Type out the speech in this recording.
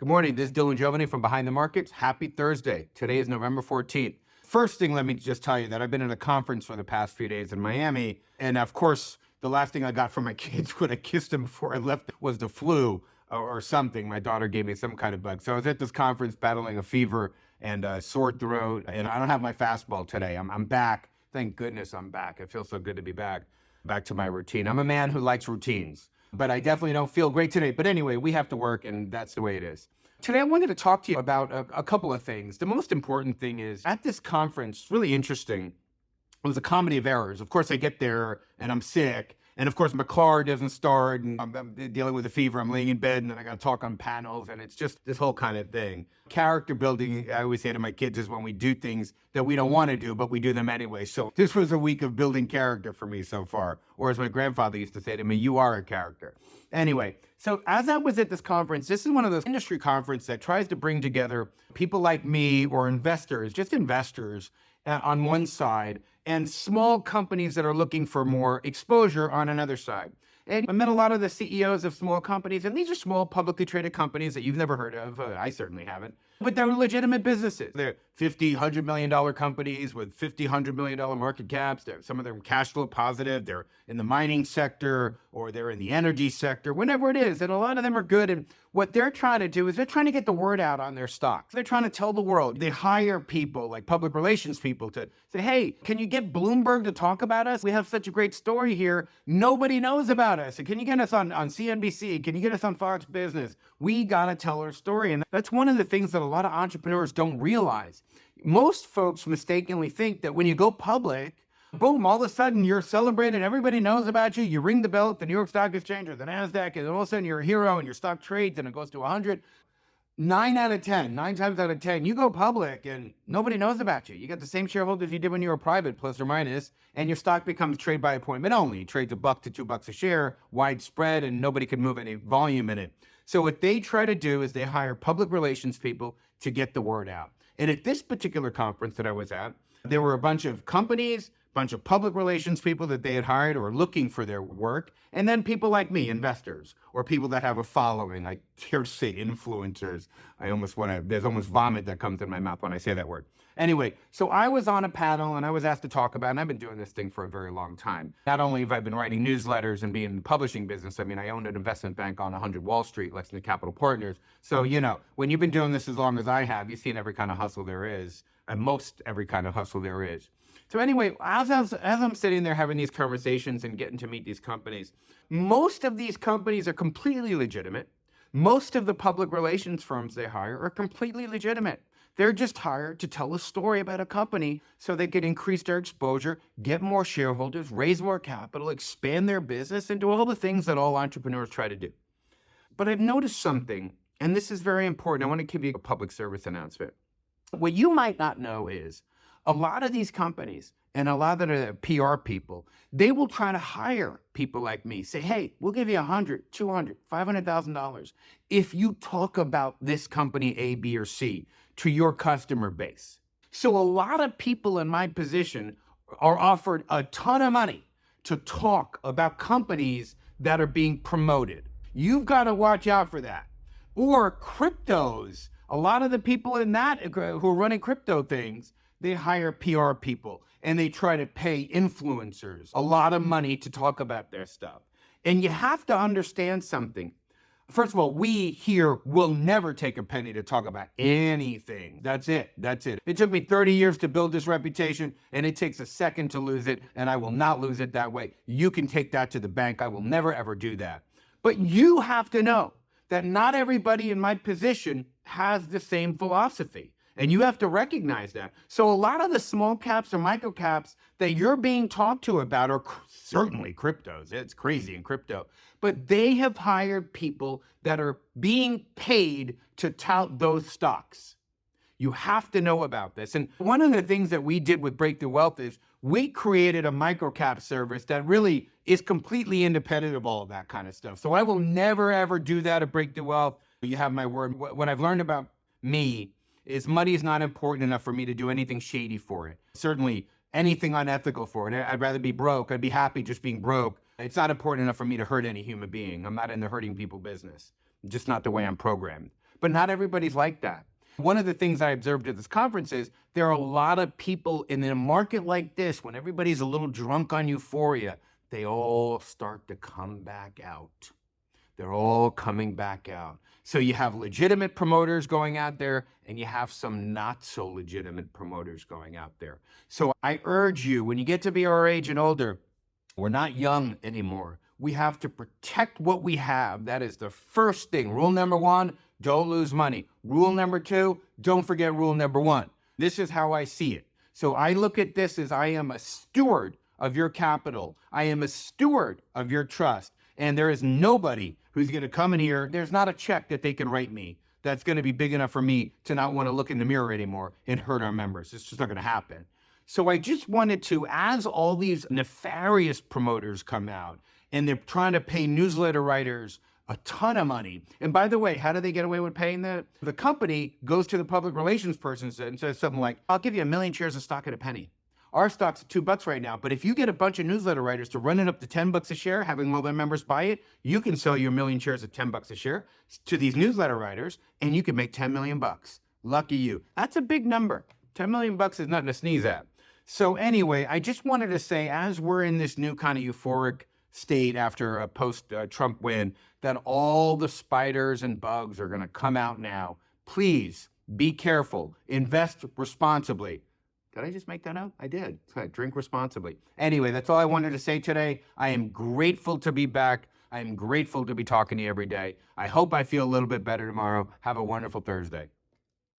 Good morning. This is Jovine from Behind the Markets. Happy Thursday. Today is November 14th. First thing, let me just tell you that I've been at a conference for the past few days in Miami. And of course, the last thing I got from my kids when I kissed them before I left was the flu or something. My daughter gave me some kind of bug. So I was at this conference battling a fever and a sore throat. And I don't have my fastball today. I'm back. Thank goodness I'm back. It feels so good to be back to my routine. I'm a man who likes routines. But I definitely don't feel great today. But anyway, we have to work, and that's the way it is. Today, I wanted to talk to you about a couple of things. The most important thing is, at this conference, really interesting, it was a comedy of errors. Of course, I get there, and I'm sick. And of course, my car doesn't start, and I'm dealing with a fever. I'm laying in bed, and then I got to talk on panels, and it's just this whole kind of thing. Character building, I always say to my kids, is when we do things that we don't want to do, but we do them anyway. So this was a week of building character for me so far. Or as my grandfather used to say to me, you are a character. Anyway, so as I was at this conference, this is one of those industry conferences that tries to bring together people like me or investors, just investors, on one side, and small companies that are looking for more exposure on another side. And I met a lot of the CEOs of small companies, and these are small publicly traded companies that you've never heard of. I certainly haven't. But they're legitimate businesses. They're $50, $100 million companies with $50, $100 million market caps. Some of them are cash flow positive. They're in the mining sector or they're in the energy sector, whatever it is. And a lot of them are good. And what they're trying to do is they're trying to get the word out on their stocks. They're trying to tell the world. They hire people like public relations people to say, hey, can you get Bloomberg to talk about us? We have such a great story here. Nobody knows about us. And can you get us on CNBC? Can you get us on Fox Business? We got to tell our story. And that's one of the things that a lot of entrepreneurs don't realize. Most folks mistakenly think that when you go public, boom, all of a sudden you're celebrated. Everybody knows about you. You ring the bell at the New York Stock Exchange or the NASDAQ, and all of a sudden you're a hero and your stock trades and it goes to 100. 9 times out of 10, you go public and nobody knows about you. You got the same shareholders you did when you were private, plus or minus, and your stock becomes trade by appointment only. It trades $1 to $2 a share, widespread, and nobody can move any volume in it. So what they try to do is they hire public relations people to get the word out. And at this particular conference that I was at, there were a bunch of companies, bunch of public relations people that they had hired or were looking for their work, and then people like me, investors, or people that have a following. I dare to say influencers. There's almost vomit that comes in my mouth when I say that word. Anyway, so I was on a panel and I was asked to talk about, and I've been doing this thing for a very long time. Not only have I been writing newsletters and being in the publishing business, I owned an investment bank on 100 Wall Street, Lexington Capital Partners. So, when you've been doing this as long as I have, you've seen every kind of hustle there is, and most every kind of hustle there is. So anyway, as I'm sitting there having these conversations and getting to meet these companies, most of these companies are completely legitimate. Most of the public relations firms they hire are completely legitimate. They're just hired to tell a story about a company so they can increase their exposure, get more shareholders, raise more capital, expand their business, and do all the things that all entrepreneurs try to do. But I've noticed something, and this is very important. I want to give you a public service announcement. What you might not know is a lot of these companies and a lot of the PR people, they will try to hire people like me. Say, hey, we'll give you $100, $200, $500,000 if you talk about this company A, B, or C to your customer base. So a lot of people in my position are offered a ton of money to talk about companies that are being promoted. You've got to watch out for that. Or cryptos. A lot of the people in that who are running crypto things, they hire PR people and they try to pay influencers a lot of money to talk about their stuff. And you have to understand something. First of all, we here will never take a penny to talk about anything. That's it. It took me 30 years to build this reputation, and it takes a second to lose it, and I will not lose it that way. You can take that to the bank. I will never, ever do that. But you have to know that not everybody in my position has the same philosophy. And you have to recognize that. So a lot of the small caps or micro caps that you're being talked to about are certainly cryptos. It's crazy in crypto. But they have hired people that are being paid to tout those stocks. You have to know about this. And one of the things that we did with Breakthrough Wealth is we created a microcap service that really is completely independent of all of that kind of stuff. So I will never, ever do that at Breakthrough Wealth. You have my word. What I've learned about me is money is not important enough for me to do anything shady for it. Certainly anything unethical for it. I'd rather be broke. I'd be happy just being broke. It's not important enough for me to hurt any human being. I'm not in the hurting people business. Just not the way I'm programmed. But not everybody's like that. One of the things I observed at this conference is there are a lot of people in a market like this, when everybody's a little drunk on euphoria, they all start to come back out. They're all coming back out. So you have legitimate promoters going out there, and you have some not so legitimate promoters going out there. So I urge you, when you get to be our age and older, we're not young anymore. We have to protect what we have. That is the first thing. Rule number one, don't lose money. Rule number two, don't forget rule number one. This is how I see it. So I look at this as I am a steward of your capital. I am a steward of your trust. And there is nobody who's going to come in here. There's not a check that they can write me that's going to be big enough for me to not want to look in the mirror anymore and hurt our members. It's just not going to happen. So I just wanted to, as all these nefarious promoters come out and they're trying to pay newsletter writers a ton of money. And by the way, how do they get away with paying that? The company goes to the public relations person and says something like, I'll give you 1 million shares of stock at a penny. Our stock's at $2 right now, but if you get a bunch of newsletter writers to run it up to $10 a share, having all their members buy it, you can sell your 1 million shares at $10 a share to these newsletter writers, and you can make 10 million bucks. Lucky you. That's a big number. 10 million bucks is nothing to sneeze at. So anyway, I just wanted to say, as we're in this new kind of euphoric state after a post-Trump win, that all the spiders and bugs are going to come out now. Please be careful. Invest responsibly. Did I just make that up? I did. Drink responsibly. Anyway, that's all I wanted to say today. I am grateful to be back. I am grateful to be talking to you every day. I hope I feel a little bit better tomorrow. Have a wonderful Thursday.